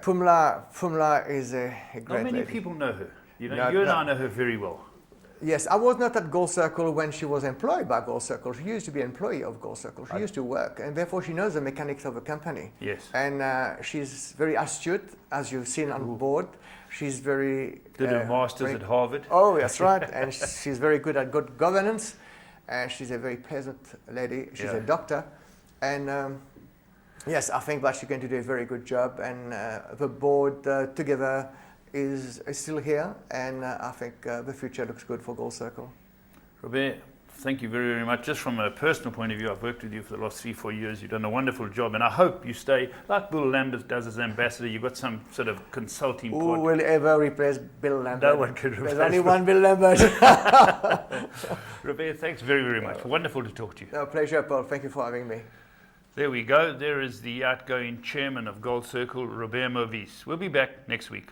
Pumla is a great Not many lady. people know her. You know, you and I know her very well. Yes, I was not at Gold Circle when she was employed by Gold Circle. She used to be an employee of Gold Circle. She used to work, and therefore she knows the mechanics of the company. Yes. And she's very astute, as you've seen on board. She's very... Did her master's at Harvard. Oh, that's right. And she's very good at good governance. And she's a very pleasant lady. She's a doctor. And yes, I think that she's going to do a very good job. And the board together is still here, and I think the future looks good for Gold Circle. Robert, thank you very, very much. Just from a personal point of view, I've worked with you for the last 3-4 years. You've done a wonderful job, and I hope you stay, like Bill Lambert does as ambassador. You've got some sort of consulting Who part. will ever replace Bill Lambert? No one can replace There's only one Bill Lambert. Robert, thanks very, very much. Wonderful to talk to you. No, pleasure, Paul. Thank you for having me. There we go. There is the outgoing chairman of Gold Circle, Robert Movis. We'll be back next week.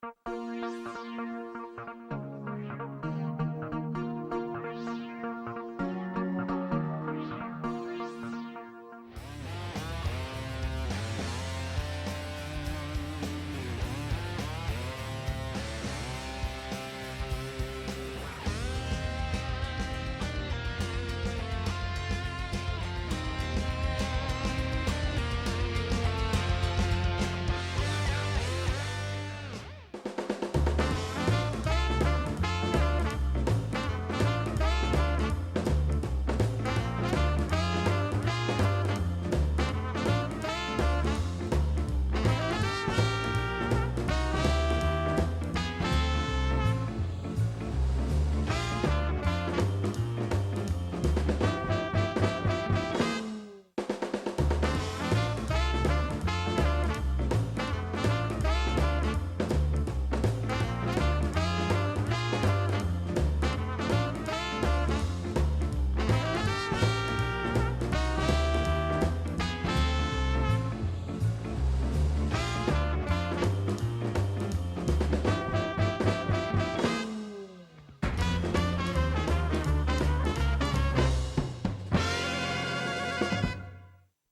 Thank you.